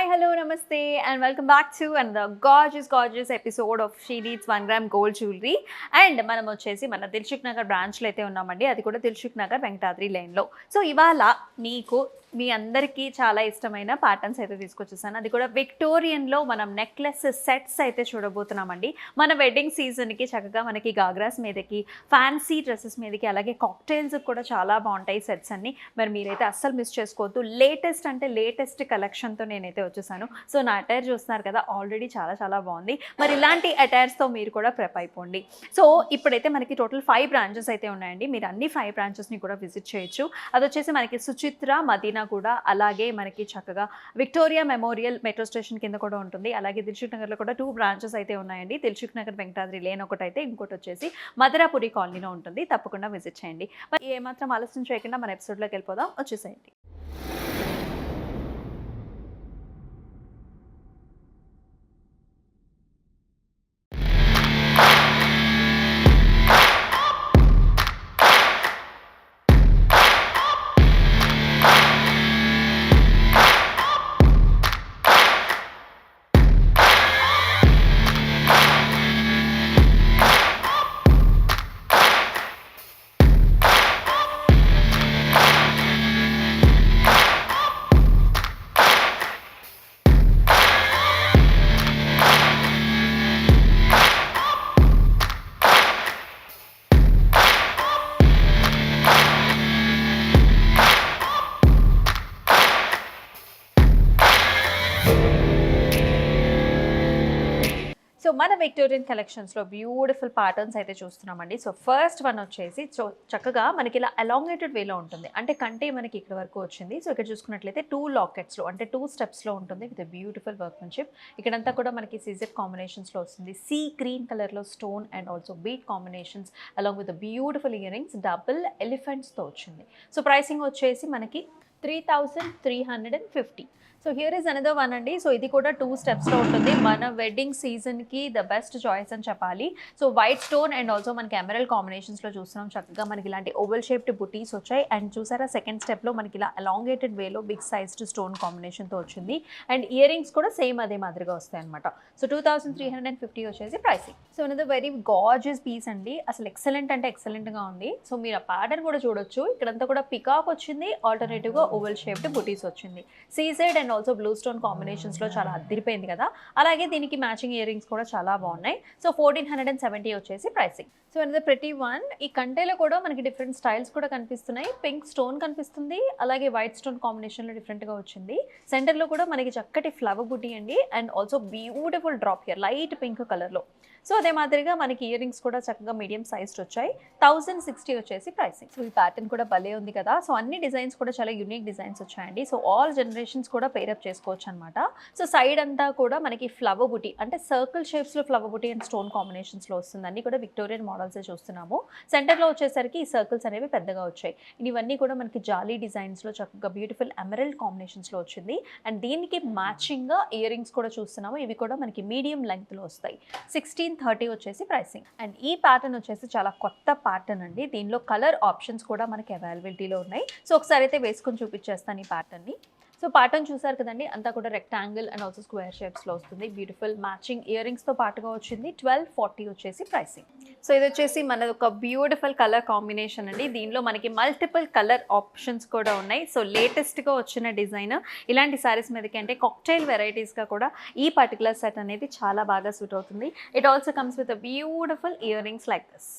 Hi, hello, namaste, and welcome back to another gorgeous episode of She Needs 1 gram gold jewelry. And మనం వచ్చేసి మన దిల్సుఖ్ నగర్ బ్రాంచ్లో అయితే ఉన్నామండి. అది కూడా దిల్సుఖ్ నగర్ వెంకటాద్రి లైన్లో. సో ఇవాళ మీకు మీ అందరికీ చాలా ఇష్టమైన ప్యాటర్న్స్ అయితే తీసుకొచ్చేసాను. అది కూడా విక్టోరియన్లో మనం నెక్లెస్ సెట్స్ అయితే చూడబోతున్నామండి. మన వెడ్డింగ్ సీజన్కి చక్కగా మనకి గాగ్రాస్ మీదకి, ఫ్యాన్సీ డ్రెస్సెస్ మీదకి, అలాగే కాక్టైల్స్ కూడా చాలా బాగుంటాయి సెట్స్ అన్ని. మరి మీరైతే అస్సలు మిస్ చేసుకోవద్దు. లేటెస్ట్ కలెక్షన్తో నేనైతే వచ్చేసాను. సో నా అటైర్ చూస్తున్నారు కదా, ఆల్రెడీ చాలా బాగుంది. మరి ఇలాంటి అటైర్స్తో మీరు కూడా ప్రెప్ అయిపోండి. సో ఇప్పుడైతే మనకి టోటల్ 5 బ్రాంచెస్ అయితే ఉన్నాయండి. మీరు అన్ని 5 బ్రాంచెస్ని కూడా విజిట్ చేయొచ్చు. అది వచ్చేసి మనకి సుచిత్ర, మదీనా కూడా, అలాగే మనకి చక్కగా విక్టోరియా మెమోరియల్ మెట్రో స్టేషన్ కింద కూడా ఉంటుంది. అలాగే దిల్సుఖ్ నగర్లో కూడా 2 బ్రాంచెస్ అయితే ఉన్నాయండి. దిల్సుఖ్ నగర్ వెంకటాద్రి లేన్ ఒకటైతే, ఇంకోటి వచ్చేసి మధురాపురి కాలనీలో ఉంటుంది. తప్పకుండా విజిట్ చేయండి. మరి ఏమాత్రం ఆలస్యం చేయకుండా మన ఎపిసోడ్లోకి వెళ్ళిపోదాం. వచ్చేసేయండి. సో మన విక్టోరియన్ కలెక్షన్స్లో బ్యూటిఫుల్ ప్యాటర్న్స్ అయితే చూస్తున్నామండి. సో ఫస్ట్ వన్ వచ్చేసి చక్కగా మనకి ఇలా అలాంగేటెడ్ వేలో ఉంటుంది. అంటే కంటే మనకి ఇక్కడ వరకు వచ్చింది. సో ఇక్కడ చూసుకున్నట్లయితే 2 లాకెట్స్లో, అంటే 2 స్టెప్స్లో ఉంటుంది విత్ బ్యూటిఫుల్ వర్క్మెన్షిప్. ఇక్కడంతా కూడా మనకి సీజెడ్ కాంబినేషన్స్లో వస్తుంది. సీ గ్రీన్ కలర్లో stone and also bead combinations along with beautiful earrings, double ఎలిఫెంట్స్తో వచ్చింది. సో ప్రైసింగ్ వచ్చేసి మనకి 3,350. So here is another one అండి. సో ఇది కూడా 2 స్టెప్స్లో ఉంటుంది. మన వెడ్డింగ్ సీజన్కి ద బెస్ట్ చాయిస్ అని చెప్పాలి. So white stone and also మనకి ఎమరల్ కాంబినేషన్స్లో చూస్తున్నాం. చక్కగా మనకి ఇలాంటి ఓవల్ షేప్డ్ బుటీస్ వచ్చాయి. అండ్ చూసారా, సెకండ్ స్టెప్లో మనకి ఇలా అలాంగేటెడ్ వేలో బిగ్ సైజ్డ్ స్టోన్ కాంబినేషన్తో వచ్చింది. అండ్ ఇయర్ రింగ్స్ కూడా సేమ్ అదే మాదిరిగా వస్తాయి అనమాట. సో 2,350 వచ్చేసి pricing. So another very gorgeous piece అండి. అసలు ఎక్సలెంట్ అంటే ఎక్సలెంట్గా ఉంది. సో మీరు ఆ ప్యాటర్న్ కూడా చూడొచ్చు. ఇక్కడంతా కూడా పికాక్ వచ్చింది, ఆల్టర్నేటివ్గా ఓవల్ షేప్డ్ బుటీస్ వచ్చింది. CZ and also blue stone కాంబినేషన్స్లో చాలా అదిరిపోయింది కదా. అలాగే దీనికి మ్యాచింగ్ ఇయర్ రింగ్స్ కూడా చాలా బాగున్నాయి. సో 1,470 వచ్చేసి ప్రైసింగ్. సో అనేది ప్రతి వన్ ఈ కంటేలో కూడా మనకి డిఫరెంట్ స్టైల్స్ కూడా కనిపిస్తున్నాయి. పింక్ స్టోన్ కనిపిస్తుంది, అలాగే వైట్ స్టోన్ కాంబినేషన్లో డిఫరెంట్గా వచ్చింది. సెంటర్లో కూడా మనకి చక్కటి ఫ్లవర్ బుటీ అండి. And also beautiful drop here light pink కలర్లో. సో అదే మాదిరిగా మనకి ఇయర్ రింగ్స్ కూడా చక్కగా మీడియం సైజ్డ్ వచ్చాయి. 1,060 వచ్చేసి ప్రైసింగ్. సో ఈ ప్యాటర్న్ కూడా భలే ఉంది కదా. సో అన్ని డిజైన్స్ కూడా చాలా యూనిక్ డిజైన్స్ వచ్చాయండి. సో ఆల్ జనరేషన్స్ కూడా పేరప్ చేసుకోవచ్చు అనమాట. సో సైడ్ అంతా కూడా మనకి ఫ్లవర్ బుటీ, అంటే circle షేప్స్లో flower buti and stone కాంబినేషన్స్లో వస్తుంది. అన్ని కూడా విక్టోరియన్ మోడల్సే చూస్తున్నాము. సెంటర్లో వచ్చేసరికి ఈ సర్కిల్స్ అనేవి పెద్దగా వచ్చాయి. ఇవన్నీ కూడా మనకి జాలీ డిజైన్స్లో చక్కగా బ్యూటిఫుల్ ఎమరల్డ్ కాంబినేషన్స్లో వచ్చింది. అండ్ దీనికి మ్యాచింగ్గా ఇయర్ రింగ్స్ కూడా చూస్తున్నాము. ఇవి కూడా మనకి మీడియం లెంగ్త్లో వస్తాయి. 1,630 వచ్చేసి ప్రైసింగ్. అండ్ ఈ ప్యాటర్న్ వచ్చేసి చాలా కొత్త ప్యాటర్న్ అండి. దీనిలో కలర్ ఆప్షన్స్ కూడా మనకి అవైలబిలిటీలో ఉన్నాయి. సో ఒకసారి అయితే వేసుకొని చూపించేస్తాను ఈ ప్యాటర్న్ని. సో ప్యాటర్న్ చూసారు కదండి, అంతా కూడా రెక్టాంగిల్ అండ్ ఆల్సో స్క్వేర్ షేప్స్లో వస్తుంది. బ్యూటిఫుల్ మ్యాచింగ్ ఇయర్ రింగ్స్తో పాటుగా వచ్చింది. 1,240 వచ్చేసి ప్రైసింగ్. సో ఇది వచ్చేసి మన ఒక బ్యూటిఫుల్ కలర్ కాంబినేషన్ అండి. దీనిలో మనకి మల్టిపుల్ కలర్ ఆప్షన్స్ కూడా ఉన్నాయి. సో లేటెస్ట్గా వచ్చిన డిజైన్ ఇలాంటి శారీస్ మీదకి, అంటే కాక్టైల్ వెరైటీస్గా కూడా ఈ పర్టికులర్ సెట్ అనేది చాలా బాగా సూట్ అవుతుంది. It also comes with a beautiful ear rings like this.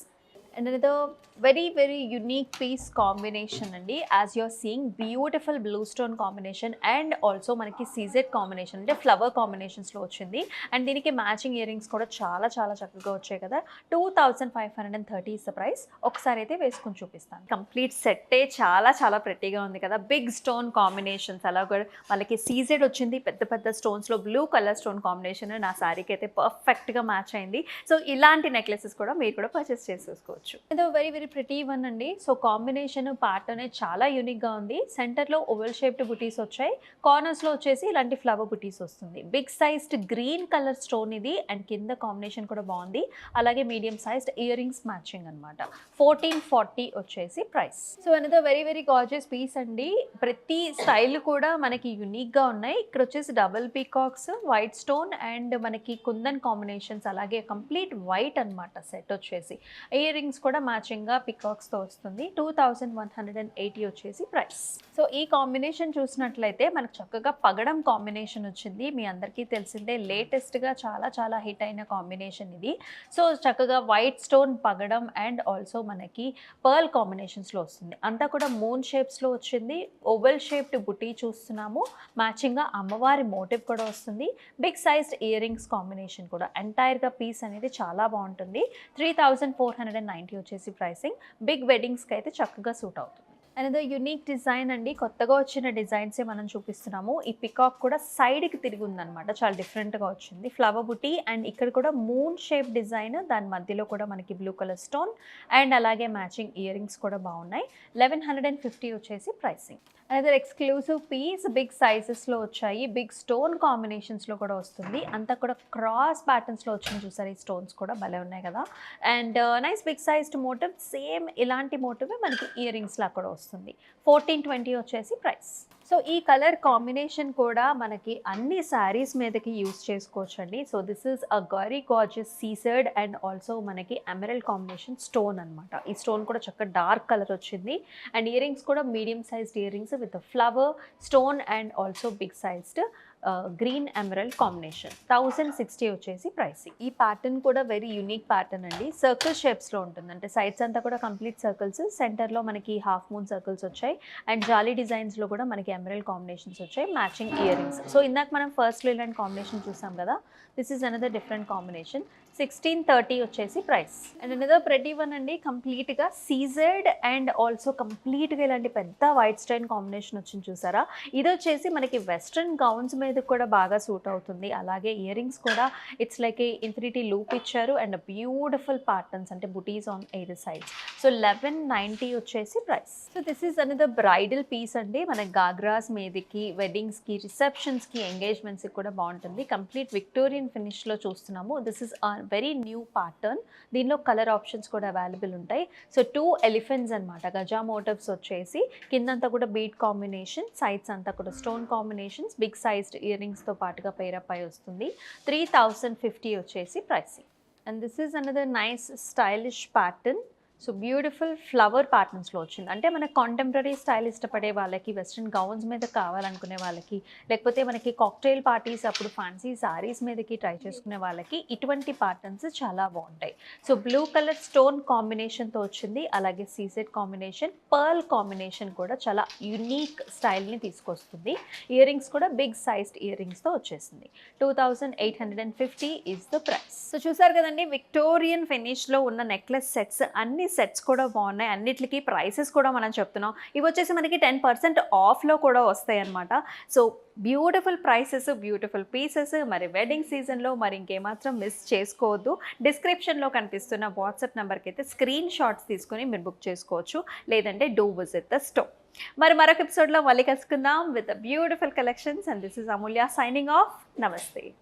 And another very unique piece combination andi. As you're seeing, beautiful blue stone combination and also manaki CZ combination, ante flower combinations lo ochindi. And దీనికి matching ear rings కూడా చాలా చక్కగా వచ్చాయి కదా. 2,530 is the price. ఒకసారి అయితే వేసుకొని చూపిస్తాను. కంప్లీట్ సెట్టే చాలా ప్రెట్టీగా ఉంది కదా. బిగ్ స్టోన్ కాంబినేషన్స్, అలా కూడా వాళ్ళకి సీజెడ్ వచ్చింది. పెద్ద స్టోన్స్లో బ్లూ కలర్ స్టోన్ కాంబినేషన్ నా శారీకి అయితే పర్ఫెక్ట్గా మ్యాచ్ అయింది. సో ఇలాంటి నెక్లెసెస్ కూడా మీరు కూడా పర్చేస్ చేసేసుకోవచ్చు. తీసుకోవచ్చు. ఇది వెరీ వెరీ ప్రిటీ వన్ అండి. సో కాంబినేషన్ పార్ట్ అనేది చాలా యూనిక్గా ఉంది. సెంటర్లో ఓవెల్ షేప్డ్ బుటీస్ వచ్చాయి, కార్నర్స్లో వచ్చేసి ఇలాంటి ఫ్లవర్ బుటీస్ వస్తుంది. Big sized green colour stone ఇది, అండ్ కింద కాంబినేషన్ కూడా బాగుంది. అలాగే medium sized year rings matching అనమాట. 1440 వచ్చేసి ప్రైస్. సో అనేది వెరీ వెరీ గార్జియస్ పీస్ అండి. ప్రతి స్టైల్ కూడా మనకి యూనిక్గా ఉన్నాయి. ఇక్కడ వచ్చేసి double peacocks, white stone and మనకి కుందన్ కాంబినేషన్స్, అలాగే కంప్లీట్ వైట్ అనమాట సెట్ వచ్చేసి. ఇయర్ రింగ్స్ కూడా మ్యాచింగ్గా పికాక్స్తో వస్తుంది. 2180 వచ్చేసి ప్రైస్. సో ఈ కాంబినేషన్ చూసినట్లయితే మనకు చక్కగా పగడం కాంబినేషన్ వచ్చింది. మీ అందరికీ తెలిసిందే, లేటెస్ట్గా చాలా చాలా హిట్ అయిన కాంబినేషన్ ఇది. సో చక్కగా వైట్ స్టోన్ పగడం అండ్ ఆల్సో మనకి పర్ల్ కాంబినేషన్స్లో వస్తుంది. అంతా కూడా మూన్ షేప్స్లో వచ్చింది. ఓవెల్ షేప్డ్ బుటీ చూస్తున్నాము, మ్యాచింగ్గా అమ్మవారి మోటివ్ కూడా వస్తుంది. Big sized year rings combination కూడా, ఎంటైర్గా పీస్ అనేది చాలా బాగుంటుంది. 3490 వచ్చేసి ప్రైసింగ్. బిగ్ వెడ్డింగ్స్కి అయితే చక్కగా సూట్ అవుతుంది. అనేది యూనిక్ డిజైన్ అండి, కొత్తగా వచ్చిన డిజైన్సే మనం చూపిస్తున్నాము. ఈ పికాక్ కూడా సైడ్కి తిరిగి ఉందన్నమాట, చాలా డిఫరెంట్గా వచ్చింది. ఫ్లవర్ బుటీ అండ్ ఇక్కడ కూడా మూన్ షేప్ డిజైన్, దాని మధ్యలో కూడా మనకి బ్లూ కలర్ స్టోన్ అండ్ అలాగే మ్యాచింగ్ ఇయర్ రింగ్స్ కూడా బాగున్నాయి. 1150 వచ్చేసి ప్రైసింగ్. అనేది ఎక్స్క్లూసివ్ పీస్, బిగ్ సైజెస్లో వచ్చాయి, బిగ్ స్టోన్ కాంబినేషన్స్లో కూడా వస్తుంది. అంతా కూడా క్రాస్ ప్యాటర్న్స్లో వచ్చింది చూసారు. ఈ స్టోన్స్ కూడా భలే ఉన్నాయి కదా. And nice big sized motif, same ఇలాంటి మోటివే మనకి ఇయర్ రింగ్స్లా కూడా వస్తుంది. 1420 వచ్చేసి ప్రైస్. సో ఈ కలర్ కాంబినేషన్ కూడా మనకి అన్ని శారీస్ మీదకి యూస్ చేసుకోవచ్చు అండి. So this is a very gorgeous సీసర్డ్ అండ్ ఆల్సో మనకి ఎమరల్డ్ కాంబినేషన్ స్టోన్ అనమాట. ఈ స్టోన్ కూడా చక్కగా డార్క్ కలర్ వచ్చింది. అండ్ ఇయర్ రింగ్స్ కూడా medium sized ear rings with flower stone and also big sized green emerald combination. 1060 వచ్చేసి pricing. ఈ ప్యాటర్న్ కూడా వెరీ యూనిక్ ప్యాటర్న్ అండి. సర్కిల్ షేప్స్లో ఉంటుంది, అంటే సైడ్స్ అంతా కూడా కంప్లీట్ సర్కిల్స్, సెంటర్లో మనకి హాఫ్ మూన్ సర్కిల్స్ వచ్చాయి అండ్ జాలీ డిజైన్స్లో కూడా మనకి ఎమరల్డ్ కాంబినేషన్స్ వచ్చాయి, మ్యాచింగ్ ఇయర్ రింగ్స్. సో ఇందాక మనం ఫస్ట్లో ఇలాంటి కాంబినేషన్ చూసాం కదా, this is another different combination. 1630 వచ్చేసి price. And another pretty one అండి, కంప్లీట్గా సీజర్డ్ అండ్ ఆల్సో కంప్లీట్గా ఇలాంటి పెద్ద వైట్ స్టైన్ కాంబినేషన్ వచ్చింది చూసారా. ఇది వచ్చేసి మనకి వెస్ట్రన్ గౌన్స్ మీద కూడా బాగా సూట్ అవుతుంది. అలాగే ఇయర్ రింగ్స్ కూడా it's like a infinity loop ఇచ్చారు అండ్ బ్యూటిఫుల్ ప్యాటర్న్స్, అంటే బుటీస్ ఆన్ ఎయిర్ సైడ్స్. సో 1190 వచ్చేసి price. So this is another bridal piece అండి. మన గాగ్రాస్ మీదకి, వెడ్డింగ్స్కి, రిసెప్షన్స్కి, ఎంగేజ్మెంట్స్కి కూడా బాగుంటుంది. కంప్లీట్ విక్టోరియన్ ఫినిష్లో చూస్తున్నాము. This is very new pattern. దీనిలో కలర్ ఆప్షన్స్ కూడా అవైలబుల్ ఉంటాయి. సో 2 ఎలిఫెంట్స్ అనమాట, గజా మోటివ్స్ వచ్చేసి, కిందంతా కూడా బీట్ కాంబినేషన్, సైడ్స్ అంతా కూడా స్టోన్ కాంబినేషన్స్, బిగ్ సైజ్డ్ ఇయర్ రింగ్స్తో పాటుగా పేరప్ అయి వస్తుంది. 3050 వచ్చేసి pricing. And this is another nice stylish pattern. So beautiful flower ప్యాటర్న్స్లో వచ్చింది. అంటే మనకి కాంటెంపరీ స్టైల్ ఇష్టపడే వాళ్ళకి, వెస్ట్రన్ గౌన్స్ మీద కావాలనుకునే వాళ్ళకి, లేకపోతే మనకి కాక్టైల్ పార్టీస్ అప్పుడు ఫ్యాన్సీ శారీస్ మీదకి ట్రై చేసుకునే వాళ్ళకి ఇటువంటి ప్యాటర్న్స్ చాలా బాగుంటాయి. సో బ్లూ కలర్ స్టోన్ కాంబినేషన్తో వచ్చింది, అలాగే సీసెట్ కాంబినేషన్, పర్ల్ కాంబినేషన్ కూడా చాలా యూనిక్ స్టైల్ని తీసుకొస్తుంది. ఇయర్ రింగ్స్ కూడా బిగ్ సైజ్డ్ ఇయర్ రింగ్స్తో వచ్చేసింది. 2850 ఈజ్ ద ప్రైస్. సో చూసారు కదండి, విక్టోరియన్ ఫినిష్లో ఉన్న నెక్లెస్ సెట్స్, అన్ని సెట్స్ కూడా బాగున్నాయి. అన్నిటికీ ప్రైసెస్ కూడా మనం చెప్తున్నాం. ఇవి వచ్చేసి మనకి 10% ఆఫ్లో కూడా వస్తాయి అన్నమాట. So beautiful prices, beautiful pieces. మరి వెడ్డింగ్ సీజన్లో మరి ఇంకేమాత్రం మిస్ చేసుకోవద్దు. డిస్క్రిప్షన్లో కనిపిస్తున్న వాట్సాప్ నెంబర్కి అయితే స్క్రీన్ షాట్స్ తీసుకొని మీరు బుక్ చేసుకోవచ్చు, లేదంటే డూ విజిట్ ద స్టోర్. మరి మరొక ఎపిసోడ్లో మళ్ళీ కలుసుకుందాం with beautiful collections. And this is Amulya signing off. నమస్తే.